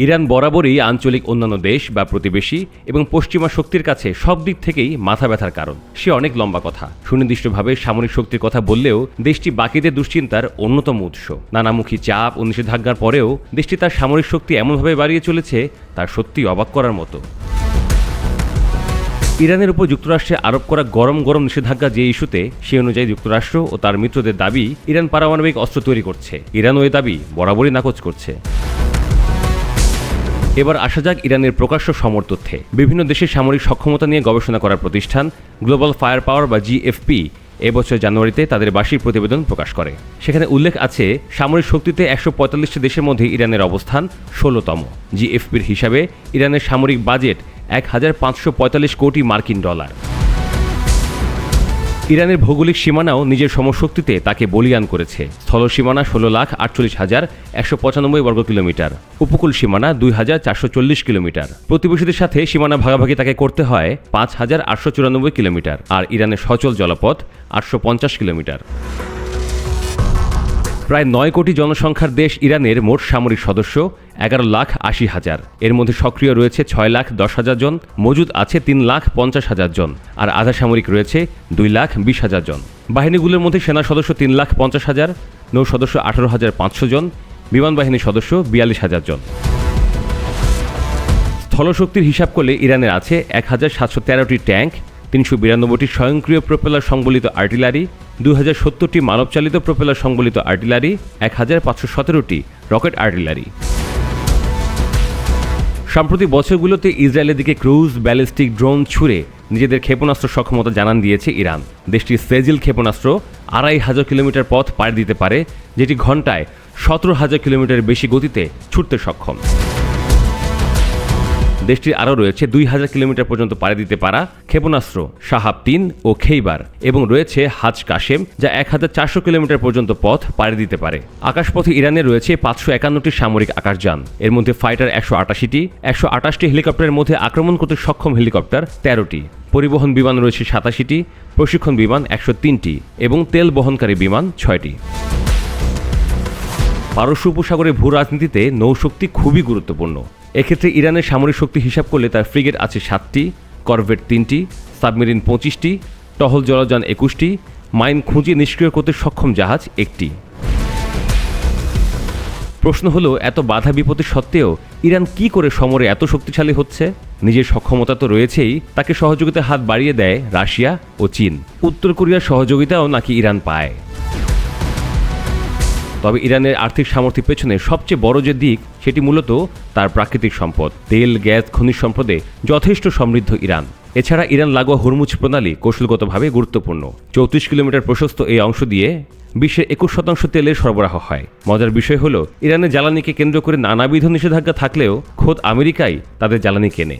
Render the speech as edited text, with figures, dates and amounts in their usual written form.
Iran বরাবরই আঞ্চলিক অন্যান্য দেশ বা প্রতিবেশী এবং পশ্চিমা শক্তির কাছে সব দিক থেকেই মাথা ব্যথার কারণ। সে অনেক লম্বা কথা। সুনির্দিষ্টভাবে সামরিক শক্তির কথা বললেও দেশটি বাকিদের দুশ্চিন্তার অন্যতম উৎস। নানামুখী চাপ ও নিষেধাজ্ঞার পরেও দেশটি তার সামরিক শক্তি এমনভাবে বাড়িয়ে চলেছে তার সত্যি অবাক করার মতো। ইরানের উপর যুক্তরাষ্ট্রে আরোপ করা গরম গরম নিষেধাজ্ঞা যে ইস্যুতে, সে অনুযায়ী যুক্তরাষ্ট্র ও তার মিত্রদের দাবি ইরান পারমাণবিক অস্ত্র তৈরি করছে। ইরানও এ দাবি বরাবরই নাকচ করছে। এবার আসা যাক ইরানের প্রকাশ্য সমর তথ্যে। বিভিন্ন দেশের সামরিক সক্ষমতা নিয়ে গবেষণা করার প্রতিষ্ঠান গ্লোবাল ফায়ার পাওয়ার বা GFP এবছর জানুয়ারিতে তাদের বার্ষিক প্রতিবেদন প্রকাশ করে। সেখানে উল্লেখ আছে সামরিক শক্তিতে 145টি দেশের মধ্যে ইরানের অবস্থান 16তম। GFPর হিসাবে ইরানের সামরিক বাজেট 1545 কোটি মার্কিন ডলার। ইরানের ভৌগোলিক সীমানাও নিজের সমশক্তিতে তাকে বলীয়ান করেছে। স্থল সীমানা 16,48,195 বর্গ কিলোমিটার, উপকূল সীমানা 2,440 কিলোমিটার। প্রতিবেশীদের সাথে সীমানা ভাগাভাগি তাকে করতে হয় 5,894 কিলোমিটার, আর ইরানের সচল জলপথ 850 কিলোমিটার। প্রায় 9 কোটি জনসংখ্যার দেশ ইরানের মোট সামরিক সদস্য 11,80,000। এর মধ্যে সক্রিয় রয়েছে 6,10,000 জন, মজুদ আছে 3,50,000 জন, আর আধা সামরিক রয়েছে 2,20,000 জন। বাহিনীগুলোর মধ্যে সেনা সদস্য 3,50,000, নৌ সদস্য 18,500 জন, বিমান বাহিনীর সদস্য 42,000 জন। স্থলশক্তির হিসাব করলে ইরানের আছে 1,713টি ট্যাঙ্ক, 392টি স্বয়ংক্রিয় প্রোপেলার সংবলিত আর্টিলারি, 2070টি মানবচালিত প্রোপেলার সংবলিত আর্টিলারি, 1,517টি রকেট আর্টিলারি। সাম্প্রতিক বছরগুলোতে ইসরায়েলের দিকে ক্রুজ ব্যালিস্টিক ড্রোন ছুড়ে নিজেদের ক্ষেপণাস্ত্র সক্ষমতা জানান দিয়েছে ইরান। দেশটির সেজিল ক্ষেপণাস্ত্র 2,500 কিলোমিটার পথ পাড়ি দিতে পারে, যেটি ঘন্টায় 17,000 কিলোমিটার বেশি গতিতে ছুটতে সক্ষম। দেশটির আরও রয়েছে 2,000 কিলোমিটার পর্যন্ত পাড়ি দিতে পারা ক্ষেপণাস্ত্র শাহাব-3 ও খেইবার, এবং রয়েছে হাজ কাশেম, যা 1,400 কিলোমিটার পর্যন্ত পথ পাড়ি দিতে পারে। আকাশপথে ইরানে রয়েছে 551টি সামরিক আকাশযান, এর মধ্যে ফাইটার 188টি, 128টি হেলিকপ্টারের মধ্যে আক্রমণ করতে সক্ষম হেলিকপ্টার 13টি, পরিবহন বিমান রয়েছে 87টি, প্রশিক্ষণ বিমান 103টি এবং তেল বহনকারী বিমান 6টি। পারস্য উপসাগরে ভূ রাজনীতিতে নৌশক্তি খুবই গুরুত্বপূর্ণ। এক্ষেত্রে ইরানের সামরিক শক্তি হিসাব করলে তার ফ্রিগেট আছে 7টি, করভেট 3টি, সাবমেরিন 25টি, টহল জলযান 21টি, মাইন খুঁজে নিষ্ক্রিয় করতে সক্ষম জাহাজ 1টি। প্রশ্ন হলো, এত বাধা বিপত্তি সত্ত্বেও ইরান কি করে সমরে এত শক্তিশালী হচ্ছে? নিজের সক্ষমতা তো রয়েছেই, তাকে সহযোগিতার হাত বাড়িয়ে দেয় রাশিয়া ও চীন। উত্তর কোরিয়ার সহযোগিতাও নাকি ইরান পায়। তবে ইরানের আর্থিক সামর্থ্যের পেছনে সবচেয়ে বড় যে দিক, সেটি মূলত তার প্রাকৃতিক সম্পদ। তেল, গ্যাস, খনিজ সম্পদে যথেষ্ট সমৃদ্ধ ইরান। এছাড়া ইরান লাগোয়া হরমুজ প্রণালী কৌশলগতভাবে গুরুত্বপূর্ণ। 34 কিলোমিটার প্রশস্ত এই অংশ দিয়ে বিশ্বের 21% তেলের সরবরাহ হয়। মজার বিষয় হলো, ইরানের জ্বালানিকে কেন্দ্র করে নানাবিধ নিষেধাজ্ঞা থাকলেও খোদ আমেরিকাই তাদের জ্বালানি কেনে।